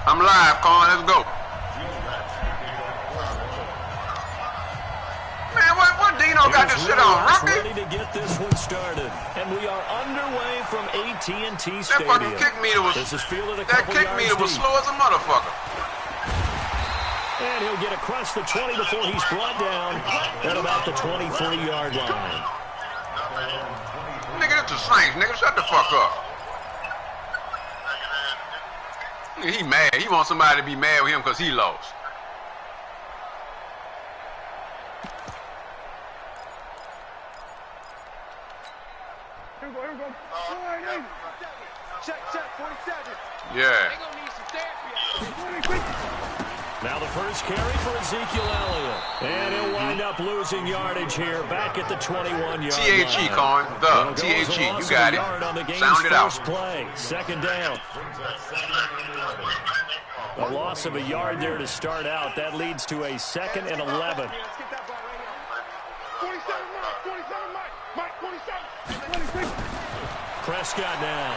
I'm live, Colin. Let's go. Man, what Dino got this shit on? Rookie? Ready to get this one started. And we are underway from AT&T Stadium. That fucking kick meter was, slow as a motherfucker. And he'll get across the 20 before he's brought down at about the 23-yard line. Nigga, it's the Saints. Nigga, shut the fuck up. He mad. He wants somebody to be mad with him because he lost. Here we go. Check, 47. Yeah. They gonna need some therapy. Now the first carry for Ezekiel Elliott. And he'll wind up losing yardage here back at the 21-yard line. T-H-E, Colin. The T-H-E. You got it. Sound it out. Play. Second down. A loss of a yard there to start out. That leads to a 2nd and 11. Let's get that ball right here. 47, Mike. 47. Prescott now.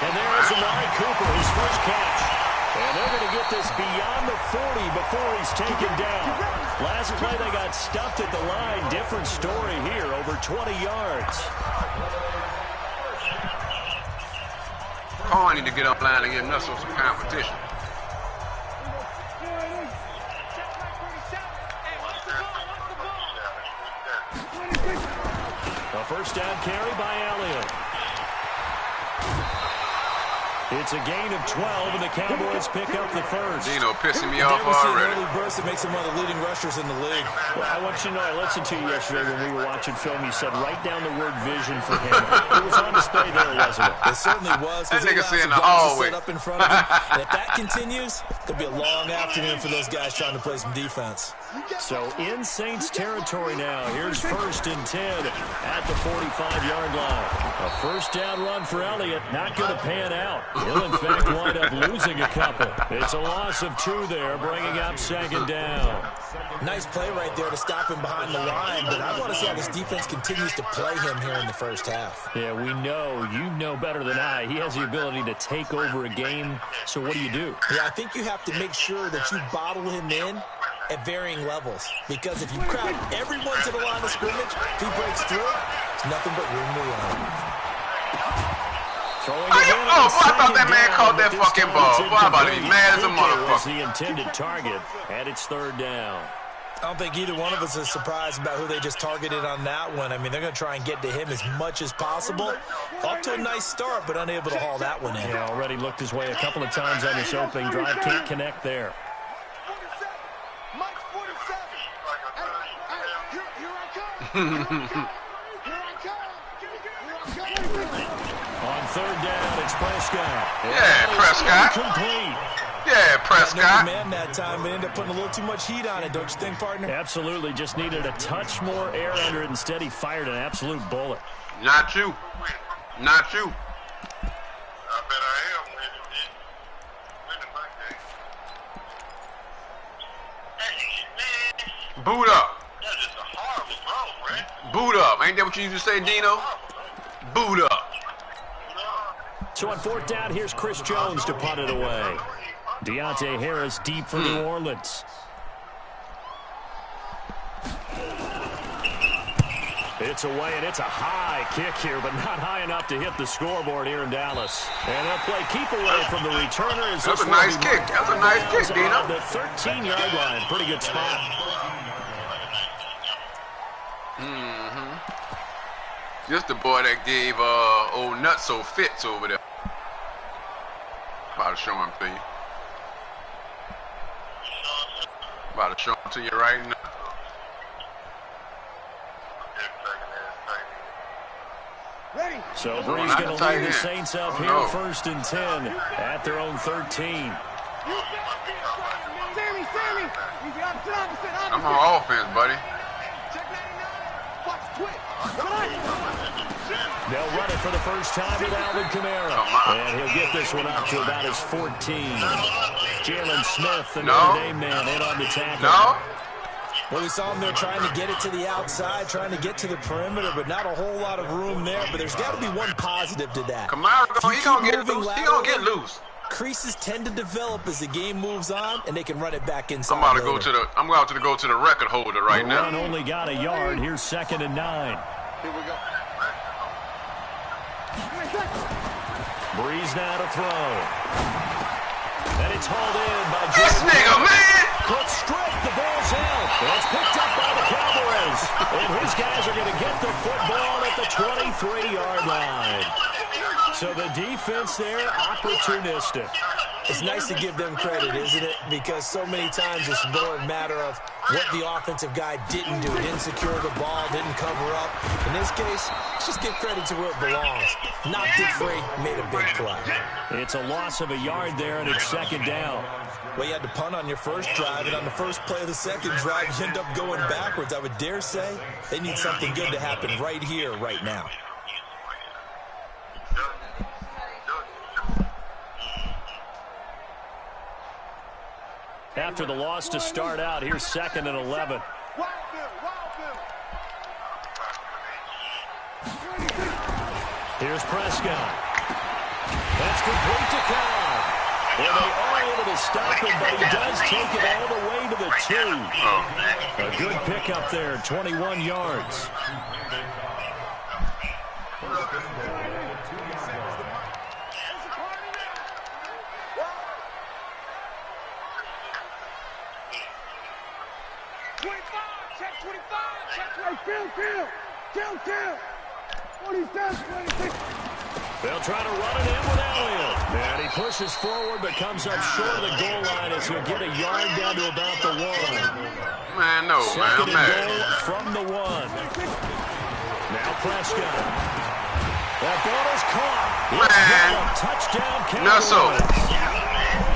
And there is Amari Cooper, his first catch. And they're going to get this beyond the 40 before he's taken down. Last play they got stuffed at the line. Different story here, over 20 yards. Colin need to get up line and get us some competition. A first down carry by Elliott. It's a gain of 12, and the Cowboys pick up the first. Dino pissing me off already. already. Early burst that makes him one of the leading rushers in the league. Well, I want you to know, I listened to you yesterday when we were watching film. You said write down the word vision for him. It was on display there, wasn't it? It certainly was. That nigga saying the hallway. Up in front of him. And if that continues, it could be a long afternoon for those guys trying to play some defense. So in Saints territory now. Here's 1st and 10 at the 45-yard line. A first down run for Elliott. Not going to pan out. He'll, in fact, wind up losing a couple. It's a loss of 2 there, bringing up 2nd down. Nice play right there to stop him behind the line, but I want to see how this defense continues to play him here in the first half. Yeah, we know. You know better than I. He has the ability to take over a game. So what do? Yeah, I think you have to make sure that you bottle him in at varying levels, because if you crowd everyone to the line of scrimmage, if he breaks through, it's nothing but room to run. I thought that man caught that fucking ball. Boy, I'm about to be mad as a motherfucker. The intended target, and it's 3rd down. I don't think either one of us is surprised about who they just targeted on that one. I mean, they're going to try and get to him as much as possible. Off to a nice start, but unable to haul that one in. Yeah, already looked his way a couple of times on this opening drive. Can't connect there. Mike 47. Here I come. On 3rd down, it's Prescott. Yeah, Prescott. Complete. Yeah, Prescott. Man that time, but ended up putting a little too much heat on it, don't you think, partner? Absolutely. Just needed a touch more air under it. Instead, he fired an absolute bullet. Not you. Not you. I bet I am winning my game. Boot up. That's just a horrible throw, right? Boot up. Ain't that what you used to say, Dino? Boot up. So on 4th down, here's Chris Jones to punt it away. Deontay Harris deep for New Orleans. It's away, and it's a high kick here, but not high enough to hit the scoreboard here in Dallas. And they'll play keep away from the returner. That's a nice kick. That's a nice kick, Dino. The 13-yard line. Pretty good spot. Just the boy that gave old Nutso fits over there. About to show him to you. About to show him to you right now. Ready. So Bree's going to lead the Saints up here, 1st and 10 at their own 13. Sammy. I'm on offense, buddy. They'll run it for the first time with Alvin Kamara. And he'll get this one up to about his 14. Jalen Smith, the Notre Dame man, in on the tackle. No. Well, we saw him there trying to get it to the outside, trying to get to the perimeter, but not a whole lot of room there. But there's got to be one positive to that. Kamara, he gonna get loose. He gonna get loose. creases tend to develop as the game moves on, and they can run it back inside. I'm about to go to the. I'm about to go to the record holder right now. Run only got a yard. Here's 2nd and 9. Here we go. Breeze now to throw. And it's hauled in by This nigga, man! Quick strike, the ball's out. And it's picked up by the Cowboys. And his guys are going to get the football at the 23-yard line. So the defense there, opportunistic. It's nice to give them credit, isn't it? Because so many times it's more a matter of what the offensive guy didn't do. Didn't secure the ball, didn't cover up. In this case, let's just give credit to where it belongs. Knocked it free, made a big play. It's a loss of a yard there, and it's 2nd down. Well, you had to punt on your first drive, and on the first play of the second drive, you end up going backwards. I would dare say they need something good to happen right here, right now. After the loss to start out, here's 2nd and 11. Here's Prescott. That's complete to Cobb. And they are able to stop him, but he does take it all the way to the 2. A good pickup there, 21 yards. They'll try to run it in with Elliott. And he pushes forward but comes up short of the goal line as he'll get a yard down to about the 1. Man, no, Second man, and goal from the 1. Now Prescott. That ball is caught. Touchdown Cowboys. Nusso.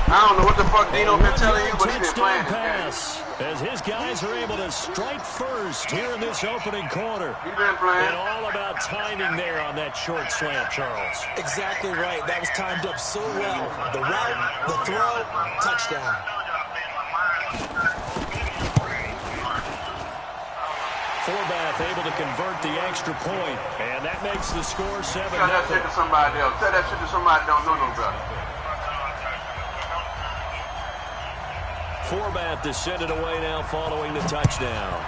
I don't know what the fuck Dino been telling you, but he's been playing this game. As his guys are able to strike first here in this opening quarter. He's been playing. And all about timing there on that short slant, Charles. Exactly right. That was timed up so well. The route, the throw, touchdown. Forbath able to convert the extra point, and that makes the score 7-0. Tell that shit to somebody else. Tell that shit to somebody that don't know no better. Forbath to send it away now following the touchdown.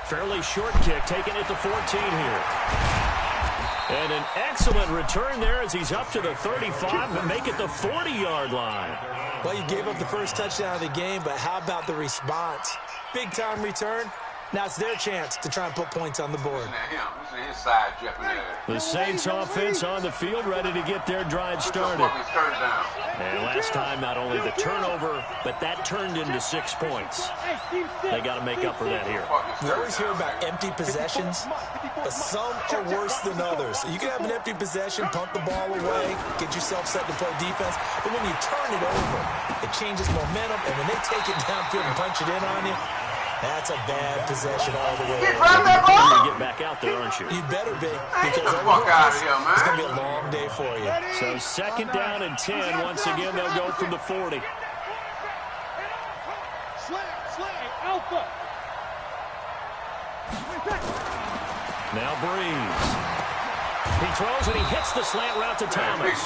Fairly short kick, taking it to 14 here. And an excellent return there as he's up to the 35 and make it the 40-yard line. Well, you gave up the first touchdown of the game, but how about the response? Big-time return. Now it's their chance to try and put points on the board. The Saints offense on the field, ready to get their drive started. And last time, not only the turnover, but that turned into 6 points. They got to make up for that here. We always hear about empty possessions, but some are worse than others. You can have an empty possession, punt the ball away, get yourself set to play defense, but when you turn it over, it changes momentum, and when they take it downfield and punch it in on you, that's a bad possession all the way. You're going to get back out there, aren't you? You better be, because it's going to be a long day for you. So 2nd down and 10. Once again, they'll go from the 40. Alpha. Now Breeze. He throws and he hits the slant route to Thomas.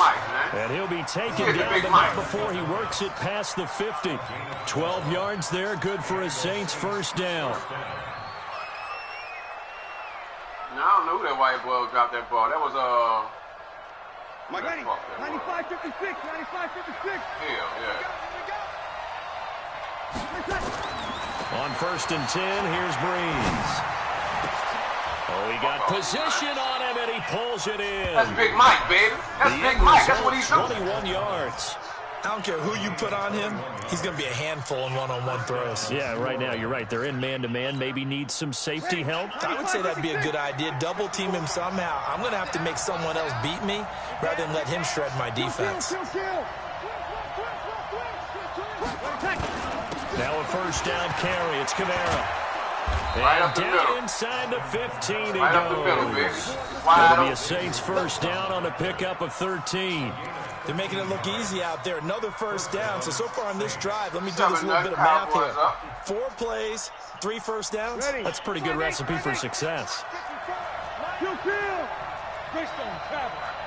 And he'll be taken down, but not before he works it past the 50. 12 yards there, good for a Saints first down. No, I don't know who that white boy dropped that ball. That was, Mike, 95-56, 95-56. yeah. On 1st and 10, here's Breeze. Oh, he got position on him, and he pulls it in. That's Big Mike, baby. That's Big Mike. That's what he's doing. 21 yards. I don't care who you put on him. He's going to be a handful in one-on-one throws. Yeah, right now, you're right. They're in man-to-man. Maybe need some safety help. I would say that'd be a good idea. Double team him somehow. I'm going to have to make someone else beat me rather than let him shred my defense. Now a first down carry. It's Kamara. Right and up the down middle. Inside the 15 he Right goes. up the middle, baby. That'll be a Saints first down on a pickup of 13. They're making it look easy out there. Another first down. So far on this drive, let me do this little bit of math here. 4 plays, 3 first downs. That's a pretty good recipe for success.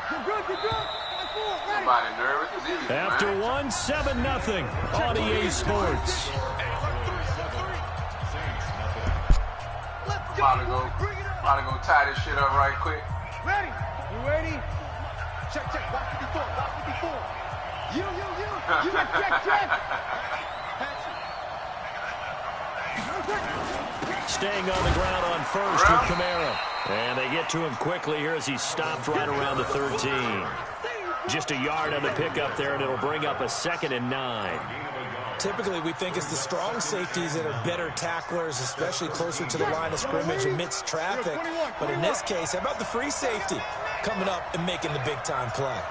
Somebody nervous. It's easy, After man. 1, 7-0 on EA Sports. About to go tie this shit up right quick. Ready? You ready? Check. Box 54. You. Check. Staying on the ground on first with Kamara. And they get to him quickly here as he's stopped right around the 13. Just a yard on the pickup there, and it'll bring up a 2nd and 9. Typically, we think it's the strong safeties that are better tacklers, especially closer to the line of scrimmage amidst traffic. But in this case, how about the free safety coming up and making the big-time play?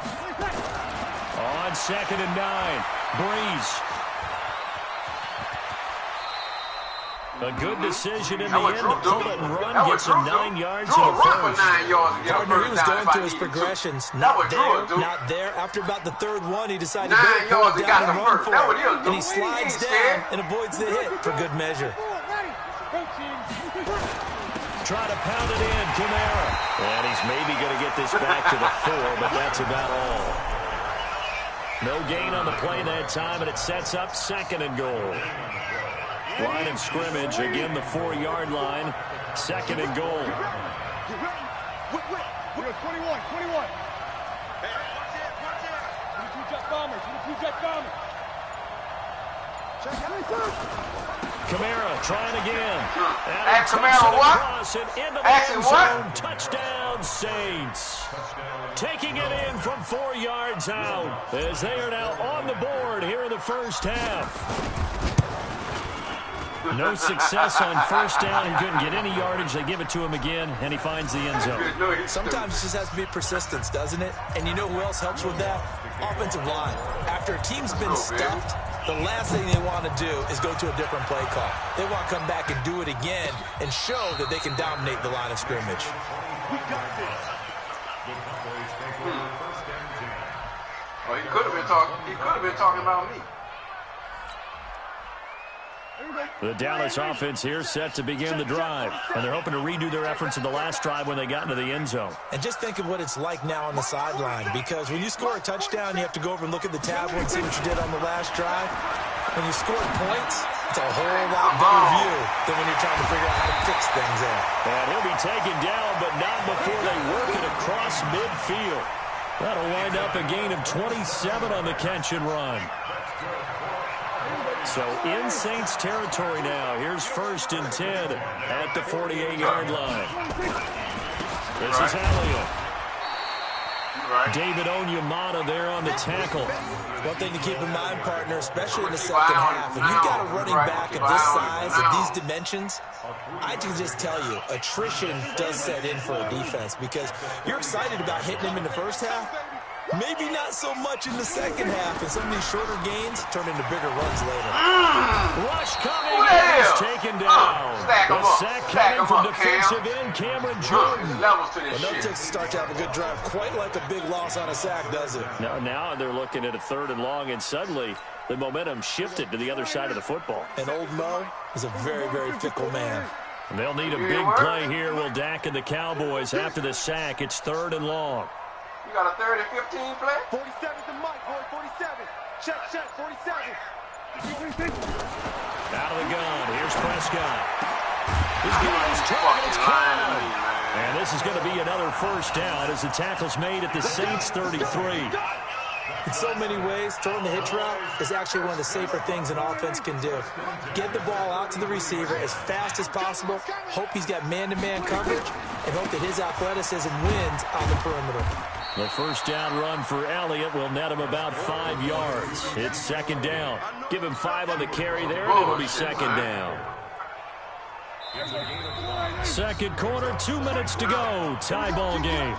On 2nd and 9, Breeze. A good decision in the end to pull it and run, gets him 9 yards in the first. Partner, he was going through his progressions. Not there. After about the 3rd one, he decided to pull it down and run for it. And he slides down and avoids the hit for good measure. Try to pound it in, Kamara. And he's maybe going to get this back to the 4, but that's about all. No gain on the play that time, and it sets up 2nd and goal. Line of scrimmage, again the 4-yard line, 2nd and goal. Wait. We're 21. Hey, two jet bombers. Kamara trying again. At Kamara what? Asking what? Touchdown, Saints. Taking it in from 4 yards out as they are now on the board here in the first half. No success on first down. He couldn't get any yardage. They give it to him again, and he finds the end zone. Sometimes it just has to be persistence, doesn't it? And you know who else helps with that? Offensive line. After a team's been stuffed, the last thing they want to do is go to a different play call. They want to come back and do it again and show that they can dominate the line of scrimmage. Well, he could have been talking about me. The Dallas offense here set to begin the drive, and they're hoping to redo their efforts in the last drive when they got into the end zone. And just think of what it's like now on the sideline, because when you score a touchdown, you have to go over and look at the tablet and see what you did on the last drive. When you score points, it's a whole lot better view than when you're trying to figure out how to fix things there. And he'll be taken down, but not before they work it across midfield. That'll wind up a gain of 27 on the catch and run. So in Saints territory now. Here's 1st and 10 at the 48-yard line. This is Elliott. David Onyemata there on the tackle. One thing to keep in mind, partner, especially in the second half, and you've got a running back of this size and these dimensions, I can just tell you, attrition does set in for a defense because you're excited about hitting him in the first half. Maybe not so much in the second half, and some of these shorter gains turn into bigger runs later. Rush coming, is taken down. The sack coming from defensive end, Cameron Jordan. Well, no takes to start to have a good drive. Quite like a big loss on a sack, does it? Now they're looking at a 3rd and long, and suddenly the momentum shifted to the other side of the football. And old Mo is a very, very fickle man. They'll need a big play here, will Dak and the Cowboys after the sack. It's 3rd and long. You got a 3rd and 15 play? 47 to Mike, boy, 47. Check, 47. Out of the gun, here's Prescott. He's got his target, it's caught. And this is going to be another first down as the tackle's made at the Saints 33. In so many ways, throwing the hitch route is actually one of the safer things an offense can do. Get the ball out to the receiver as fast as possible, hope he's got man-to-man coverage, and hope that his athleticism wins on the perimeter. The first down run for Elliott will net him about 5 yards. It's 2nd down. Give him 5 on the carry there, and it'll be 2nd down. Second quarter, 2 minutes to go. Tie ball game.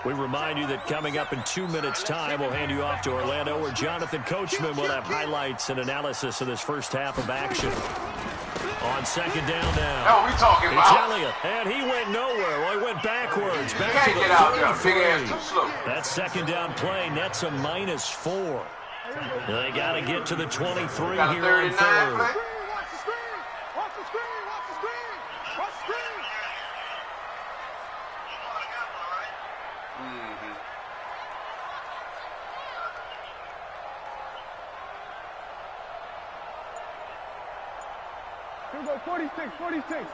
We remind you that coming up in 2 minutes' time, we'll hand you off to Orlando, where Jonathan Coachman will have highlights and analysis of this first half of action. On 2nd down now. That's what we talking about. It's Elliott, and he went nowhere. Well, he went backwards. Back to the 33. That 2nd down play nets a -4. They got to get to the 23 here on 3rd. Here we go, 46, 46.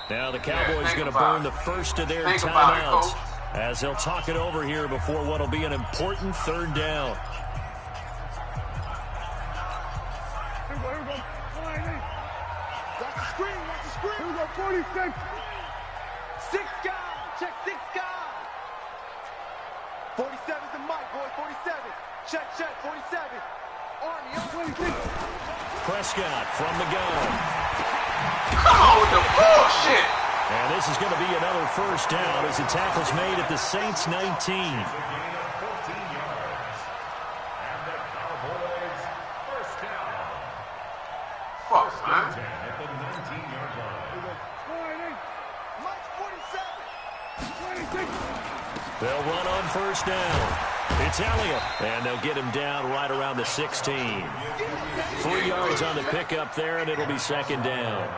Now the Cowboys going to burn the first of their timeouts as they'll talk it over here before what will be an important third down. Here we go, here we go. Watch the screen, watch the screen. Here we go, 46. 6 guys, check 6 guys. 47's the mic, boy, 47. Check, 47. Army, 26. Prescott from the gun. Come on with the bullshit. And this is going to be another first down as the tackle's made at the Saints 19. Fuck, man. They'll run on first down. It's Elliott, and they'll get him down right around the 16. 3 yards on the pickup there, and it'll be second down.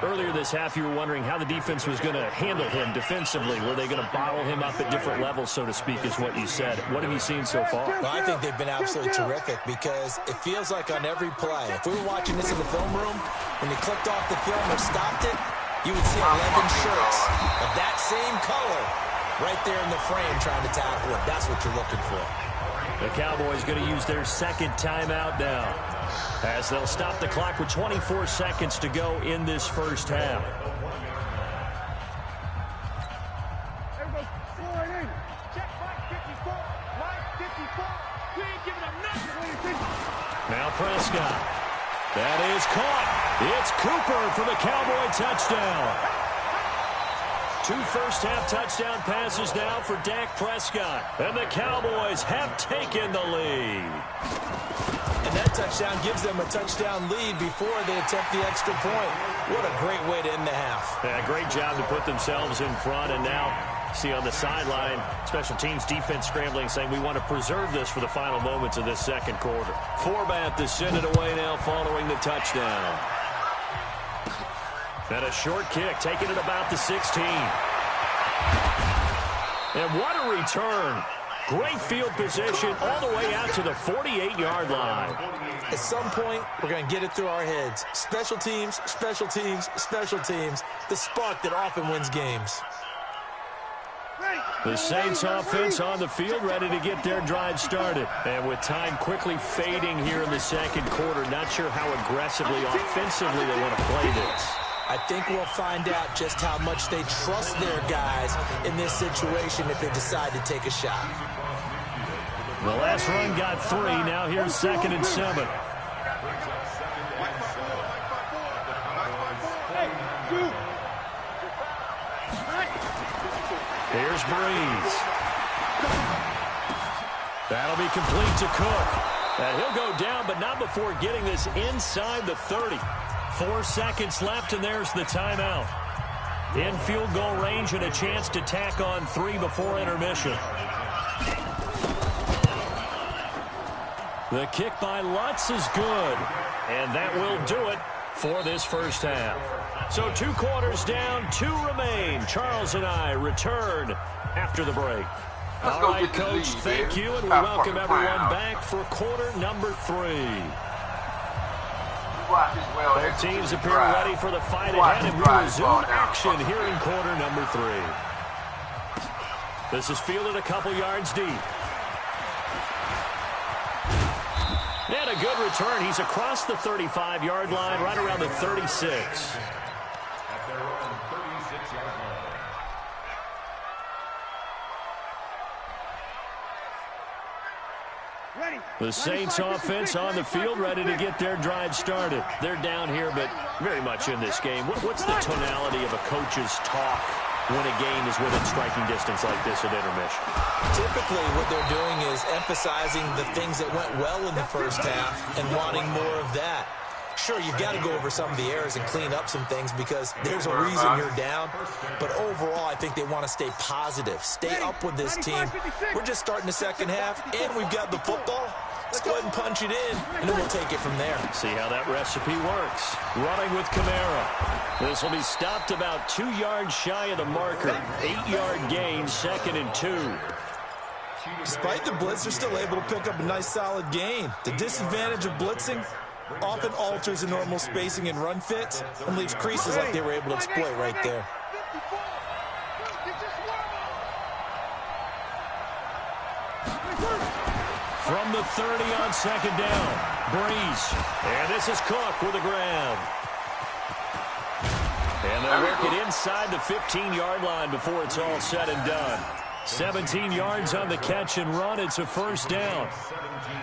Earlier this half, you were wondering how the defense was going to handle him defensively. Were they going to bottle him up at different levels, so to speak, is what you said. What have you seen so far? Well, I think they've been absolutely terrific because it feels like on every play, if we were watching this in the film room, when they clicked off the film or stopped it, you would see 11 shirts of that same color right there in the frame trying to tackle it. That's what you're looking for. The Cowboys going to use their second timeout now as they'll stop the clock with 24 seconds to go in this first half. There we go, 4-8. Check Mike 54. Mike 54. We ain't giving up nothing. Now Prescott. That is caught. It's Cooper for the Cowboy touchdown. 2 first-half touchdown passes now for Dak Prescott. And the Cowboys have taken the lead. And that touchdown gives them a touchdown lead before they attempt the extra point. What a great way to end the half. Yeah, great job to put themselves in front. And now, see on the sideline, special teams defense scrambling, saying we want to preserve this for the final moments of this second quarter. Forbat to send it away now following the touchdown. And a short kick, taking it about the 16. And what a return. Great field position all the way out to the 48-yard line. At some point, we're going to get it through our heads. Special teams, special teams, special teams. The spark that often wins games. The Saints offense on the field, ready to get their drive started. And with time quickly fading here in the second quarter, not sure how aggressively, offensively they want to play this. I think we'll find out just how much they trust their guys in this situation if they decide to take a shot. The last run got 3. Now here's 2nd and 7. Here's Breeze. That'll be complete to Cook. And he'll go down, but not before getting this inside the 30. 4 seconds left, and there's the timeout. In field goal range and a chance to tack on 3 before intermission. The kick by Lutz is good, and that will do it for this first half. So 2 quarters down, 2 remain. Charles and I return after the break. All right, Coach, thank you, and we welcome everyone back for quarter number 3. Both teams appear ready for the fight ahead, and we resume action here in quarter number 3. This is fielded a couple yards deep. And a good return. He's across the 35-yard line, right around the 36. The Saints offense on the field, ready to get their drive started. They're down here, but very much in this game. What's the tonality of a coach's talk when a game is within striking distance like this at intermission? Typically, what they're doing is emphasizing the things that went well in the first half and wanting more of that. Sure, you've got to go over some of the errors and clean up some things because there's a reason you're down. But overall, I think they want to stay positive, stay up with this team. We're just starting the second half, and we've got the football. Let's go ahead and punch it in, and then we'll take it from there. See how that recipe works. Running with Kamara. This will be stopped about 2 yards shy of the marker. 8-yard gain, 2nd and 2. Despite the blitz, they're still able to pick up a nice solid gain. The disadvantage of blitzing, often alters the normal spacing and run fits and leaves creases like they were able to exploit right there. From the 30 on second down, Breeze. And this is Cook with a grab. And they'll work it inside the 15-yard line before it's all said and done. 17 yards on the catch and run. It's a first down.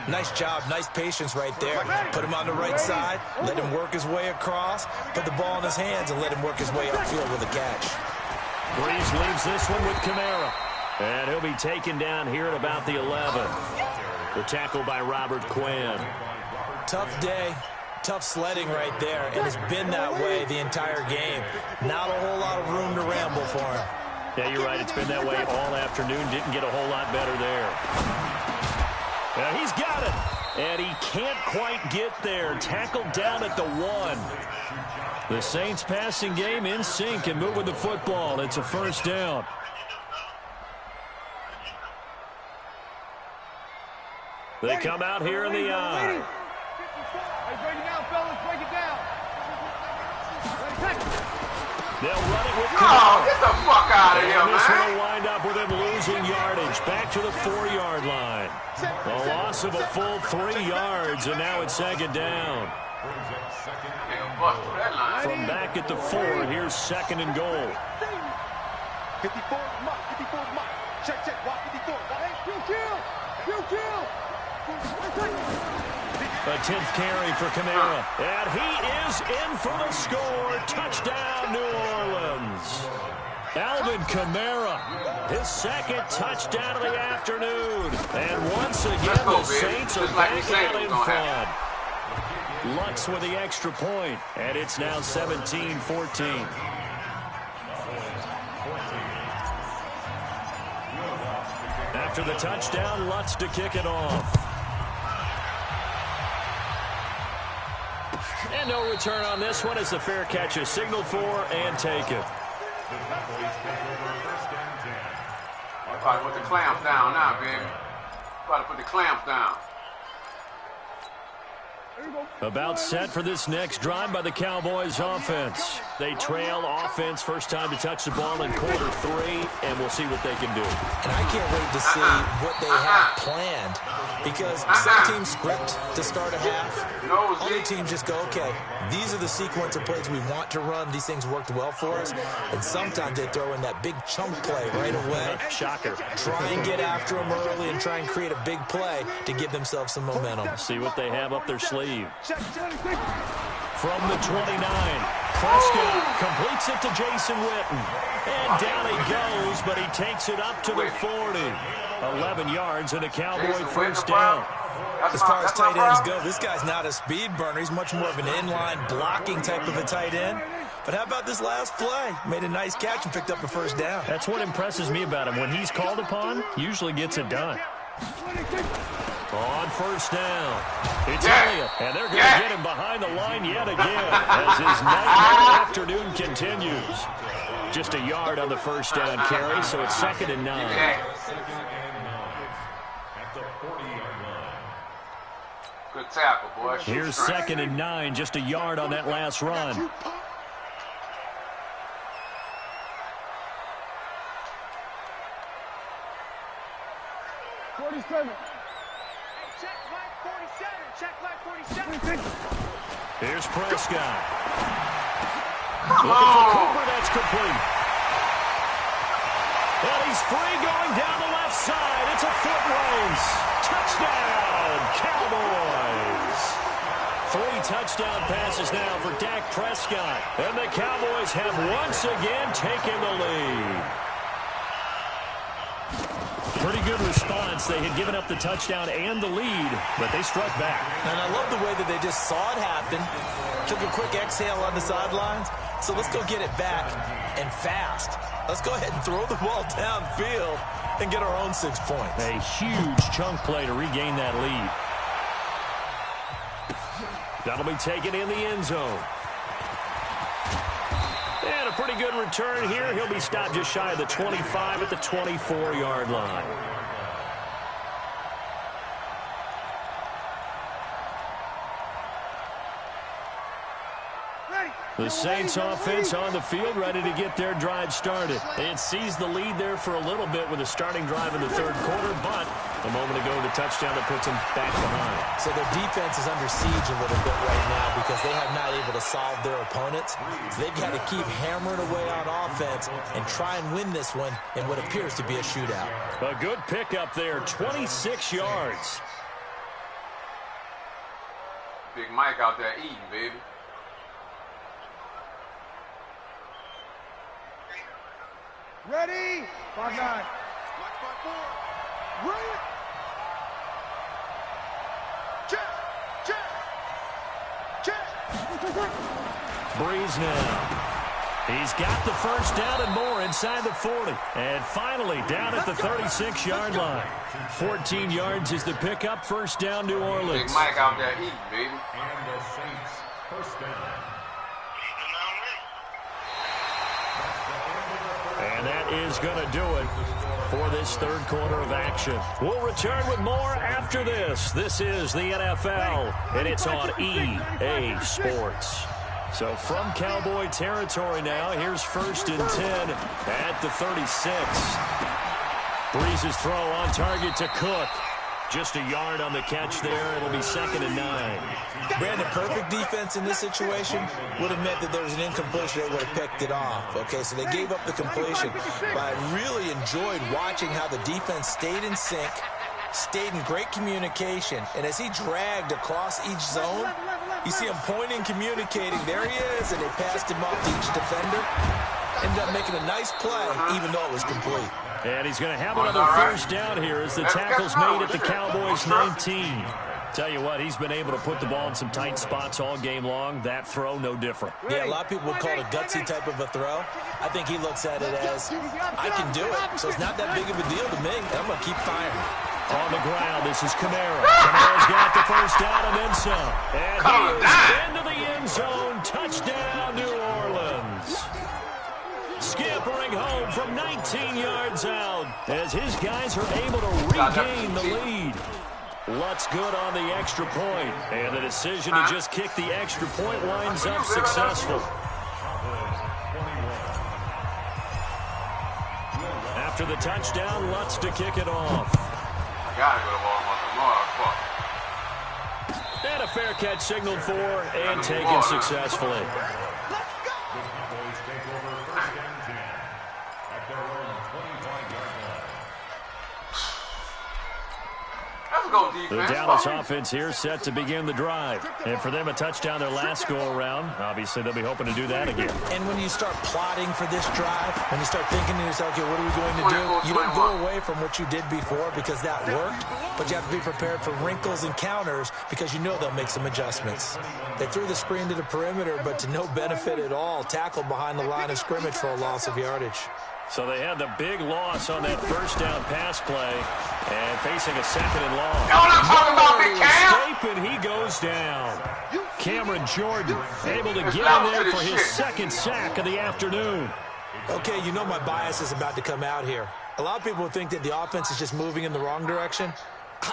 Nice job. Nice patience right there. Put him on the right side. Let him work his way across. Put the ball in his hands and let him work his way upfield with a catch. Breeze leaves this one with Kamara. And he'll be taken down here at about the 11. The tackle by Robert Quinn. Tough day. Tough sledding right there. And it's been that way the entire game. Not a whole lot of room to ramble for him. Yeah, you're right. It's been that way all afternoon. Didn't get a whole lot better there. Now he's got it. And he can't quite get there. Tackled down at the 1. The Saints passing game in sync and moving the football. It's a first down. They come out here in the eye. Break it down, fellas. Break it down. They'll run it with Oh, get the fuck out of here, and this man. will wind up with him losing yardage. Back to the 4-yard line. A loss of a full 3 yards, and now it's second down. From back at the 4, here's second and goal. 54, mark. 54, mark. Check, walk 54. You kill. A 10th carry for Kamara. And he is in for the score. Touchdown, New Orleans. Alvin Kamara, his second touchdown of the afternoon. And once again, the Saints are back out in front. Lutz with the extra point, and it's now 17-14. After the touchdown, Lutz to kick it off. And no return on this one as the fair catch is signaled for and taken. About to put the clamps down now, baby. About to put the clamps down. About set for this next drive by the Cowboys offense. They trail offense, first time to touch the ball in quarter 3, and we'll see what they can do. And I can't wait to see what they have planned, because some teams script to start a half. Other teams just go, okay, these are the sequence of plays we want to run. These things worked well for us. And sometimes they throw in that big chunk play right away. Shocker. Try and get after them early and try and create a big play to give themselves some momentum. See what they have up their sleeve. From the 29, Prescott completes it to Jason Witten. And down he goes, but he takes it up to the 40. 11 yards and a Cowboy first down. As far as tight ends go, this guy's not a speed burner. He's much more of an inline blocking type of a tight end. But how about this last play? Made a nice catch and picked up a first down. That's what impresses me about him. When he's called upon, usually gets it done. On first down, it's Elliott, and they're going to get him behind the line yet again as his nightmare afternoon continues. Just a yard on the first down carry, so it's second and 9. Good tackle, boy. Here's second and 9, just a yard on that last run. Here's Prescott. Looking for Cooper, that's complete. And he's free going down the left side. It's a foot race. Touchdown, Cowboys. 3 touchdown passes now for Dak Prescott. And the Cowboys have once again taken the lead. Pretty good response. They had given up the touchdown and the lead, but they struck back. And I love the way that they just saw it happen, took a quick exhale on the sidelines. So let's go get it back, and fast. Let's go ahead and throw the ball downfield and get our own 6 points. A huge chunk play to regain that lead. That'll be taken in the end zone. And a pretty good return here. He'll be stopped just shy of the 25 at the 24-yard line. The Saints offense on the field, ready to get their drive started. It seized the lead there for a little bit with a starting drive in the third quarter, but a moment ago, the touchdown that puts them back behind. So their defense is under siege a little bit right now because they have not able to solve their opponents. So they've got to keep hammering away on offense and try and win this one in what appears to be a shootout. A good pickup there, 26 yards. Big Mike out there eating, baby. Ready? 5-9. Ready? Check. Breeze now. He's got the first down and more inside the 40. And finally down at the 36-yard line. 14 yards is the pickup. First down, New Orleans. Big Mike out there eating, baby. And the Saints first down. And that is going to do it for this third quarter of action. We'll return with more after this. This is the NFL, and it's on EA Sports. So from Cowboy territory now, here's 1st and 10 at the 36. Breeze's throw on target to Cook. Just a yard on the catch there. It'll be 2nd and 9. Brandon, perfect defense in this situation would have meant that there was an incompletion. They would have picked it off. Okay, so they gave up the completion. But I really enjoyed watching how the defense stayed in sync, stayed in great communication. And as he dragged across each zone, you see him pointing, communicating. There he is, and they passed him off to each defender. Ended up making a nice play, even though it was complete. And he's going to have another first down here as the tackle's made at the Cowboys' 19. Tell you what, he's been able to put the ball in some tight spots all game long. That throw, no different. Yeah, a lot of people would call it a gutsy type of a throw. I think he looks at it as, I can do it. So it's not that big of a deal to me. I'm going to keep firing. On the ground, this is Kamara. Kamara's got the first down and then some. And he is into the end zone. Touchdown, New Orleans. Scampering home from 19 yards out as his guys are able to regain the lead. Lutz good on the extra point, and the decision to just kick the extra point winds up successful. After the touchdown, Lutz to kick it off. Gotta go to Walmart tomorrow. And a fair catch signaled for and taken successfully. Defense. The Dallas offense here set to begin the drive. And for them, a touchdown their last go-around. Obviously, they'll be hoping to do that again. And when you start plotting for this drive, when you start thinking to yourself, okay, what are we going to do? You don't go away from what you did before because that worked, but you have to be prepared for wrinkles and counters because you know they'll make some adjustments. They threw the screen to the perimeter, but to no benefit at all. Tackled behind the line of scrimmage for a loss of yardage. So they had the big loss on that first down pass play and facing a 2nd and long. You know what I'm talking about, Big Cam? Escape, and he goes down. Cameron Jordan able to get in there for his 2nd sack of the afternoon. Okay, you know my bias is about to come out here. A lot of people think that the offense is just moving in the wrong direction.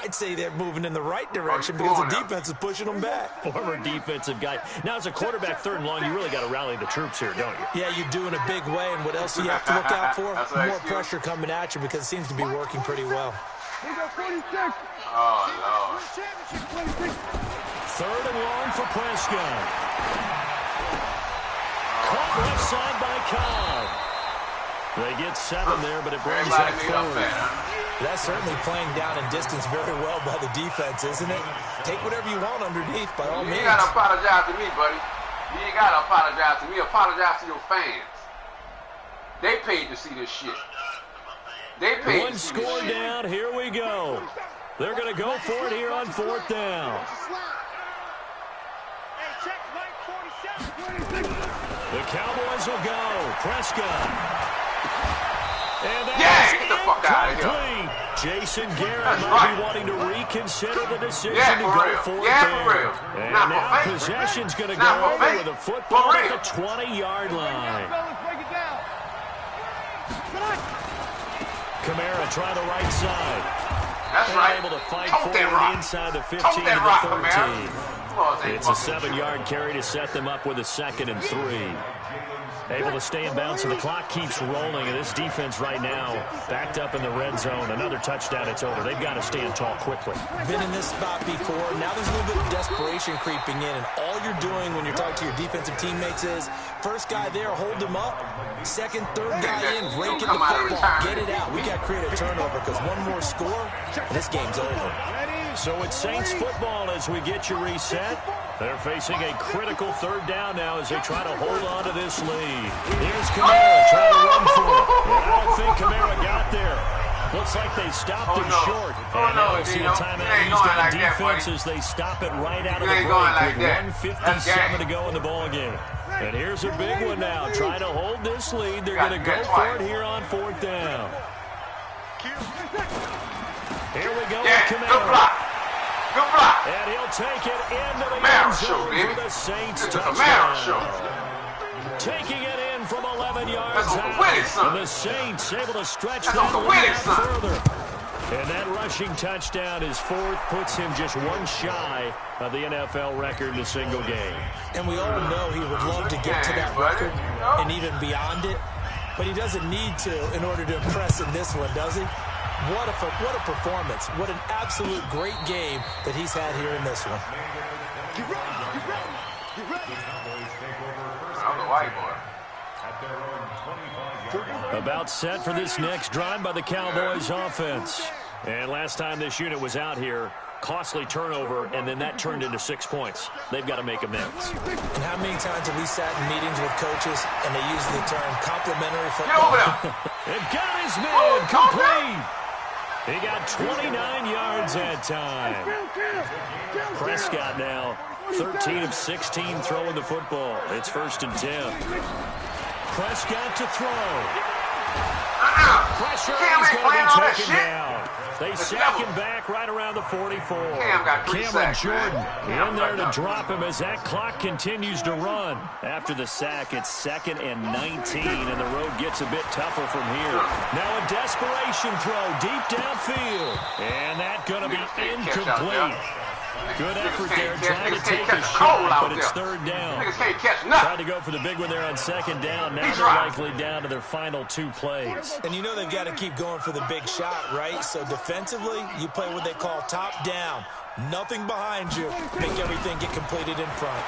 I'd say they're moving in the right direction because the defense is pushing them back. Former defensive guy. Now, as a quarterback 3rd and long, you really got to rally the troops here, don't you? Yeah, you do in a big way. And what else do you have to look out for? More pressure coming at you because it seems to be working pretty well. Oh, Lord. 3rd and long for Prescott. Caught left side by Cobb. They get 7 there, but it brings up 3rd. That's certainly playing down in distance very well by the defense, isn't it? Take whatever you want underneath, by all means. You ain't got to apologize to me, buddy. You ain't got to apologize to me. Apologize to your fans. They paid to see this shit. They paid to see this shit. One score down. Here we go. They're going to go for it here on 4th down. The Cowboys will go. Prescott. And get the fuck out of here. Jason Garrett might be wanting to reconsider the decision to go for it there. And now possession's going to go over with a football at the 20-yard line. Kamara trying the right side. That's right. Able to fight Tote forward inside the 15 to the 13. It's a 7-yard carry to set them up with a 2nd and 3. Able to stay in bounds, so the clock keeps rolling, and this defense right now backed up in the red zone. Another touchdown, it's over. They've got to stand tall quickly. Been in this spot before. Now there's a little bit of desperation creeping in, and all you're doing when you're talking to your defensive teammates is first guy there, hold him up. Second, third guy in, rake in the football, get it out. We got to create a turnover because one more score, this game's over. So it's Saints football as we get you reset. They're facing a critical 3rd down now as they try to hold on to this lead. Here's Kamara trying to run for it. I don't think Kamara got there. Looks like they stopped him short. And now we'll see a timeout used on defense as they stop it right out of the break with 1:57 to go in the ball game. And here's a big one now. Trying to hold this lead. They're going to go for it here on 4th down. Here we go with Kamara. Good block. And he'll take it into the end zone for the Saints touchdown. Taking it in from 11 yards out. And the Saints able to stretch that lead out further. And that rushing touchdown is 4th, puts him just one shy of the NFL record in a single game. And we all know he would love to get to that record and even beyond it. But he doesn't need to in order to impress in this one, does he? What a performance. What an absolute great game that he's had here in this one. Get ready. I'm the white boy. About set for this next drive by the Cowboys offense. And last time this unit was out here, costly turnover, and then that turned into 6 points. They've got to make amends. And how many times have we sat in meetings with coaches and they use the term complimentary Get football? over there. It got his man complete. He got 29 yards that time. Prescott now 13 of 16 throwing the football. It's 1st and 10. Prescott to throw. Pressure, he's going to be taken down. They sack him back right around the 44. Cameron Jordan in there to drop him as that clock continues to run. After the sack, it's 2nd and 19, and the road gets a bit tougher from here. Now a desperation throw deep downfield, and that's going to be incomplete. Good effort there, trying to take a shot, but it's 3rd down. Tried to go for the big one there on 2nd down. Now they're likely down to their final 2 plays. And you know they've got to keep going for the big shot, right? So defensively, you play what they call top down. Nothing behind you. Make everything get completed in front.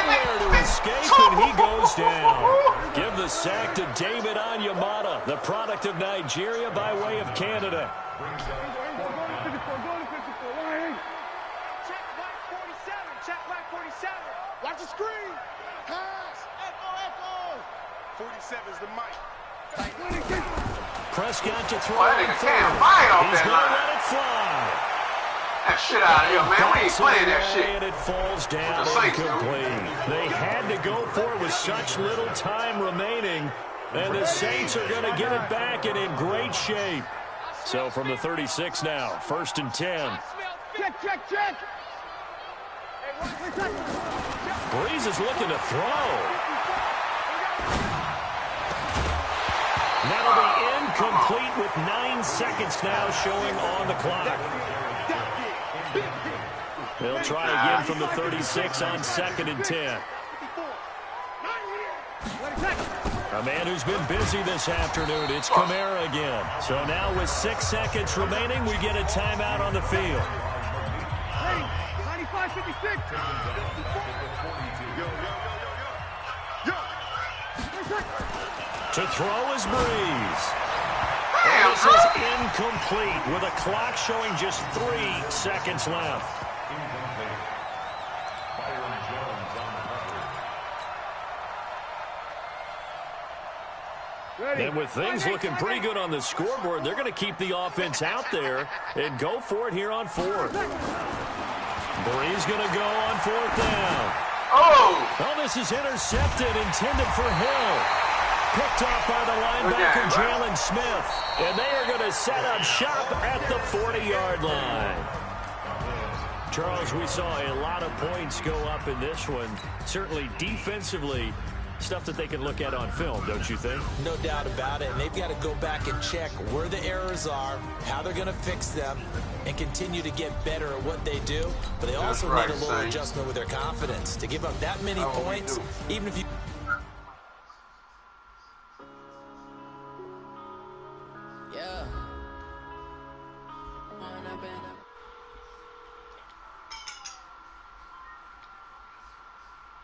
Nowhere to escape, and he goes down. Give the sack to David Onyemata, the product of Nigeria by way of Canada. Check black 47. Watch the screen. Pass. Echo. 47's the mic. Prescott to throw. That nigga can't fight off He's that going to line. let it fly. That shit out of here, man. We ain't playing that shit. And it falls down incomplete. They had to go for it with such little time remaining. And the Saints are going to get it back and in great shape. So from the 36 now, 1st and 10. Check. Breeze is looking to throw. That'll be incomplete with 9 seconds now showing on the clock. They'll try again from the 36 on 2nd and 10. A man who's been busy this afternoon, it's Kamara again. So now with 6 seconds remaining, we get a timeout on the field. 95-56. To throw is Breeze. Damn, This is incomplete with a clock showing just 3 seconds left. And with things looking pretty good on the scoreboard, they're going to keep the offense out there and go for it here on 4th. Breeze going to go on 4th down. Oh, This is intercepted, intended for Hill. Picked off by the linebacker, Jalen Smith. And they are going to set up shop at the 40-yard line. Charles, we saw a lot of points go up in this one. Certainly defensively, Stuff that they can look at on film, don't you think? No doubt about it. And they've got to go back and check where the errors are, how they're going to fix them, and continue to get better at what they do. But they also need a little adjustment with their confidence. To give up that many points, even if you... Yeah.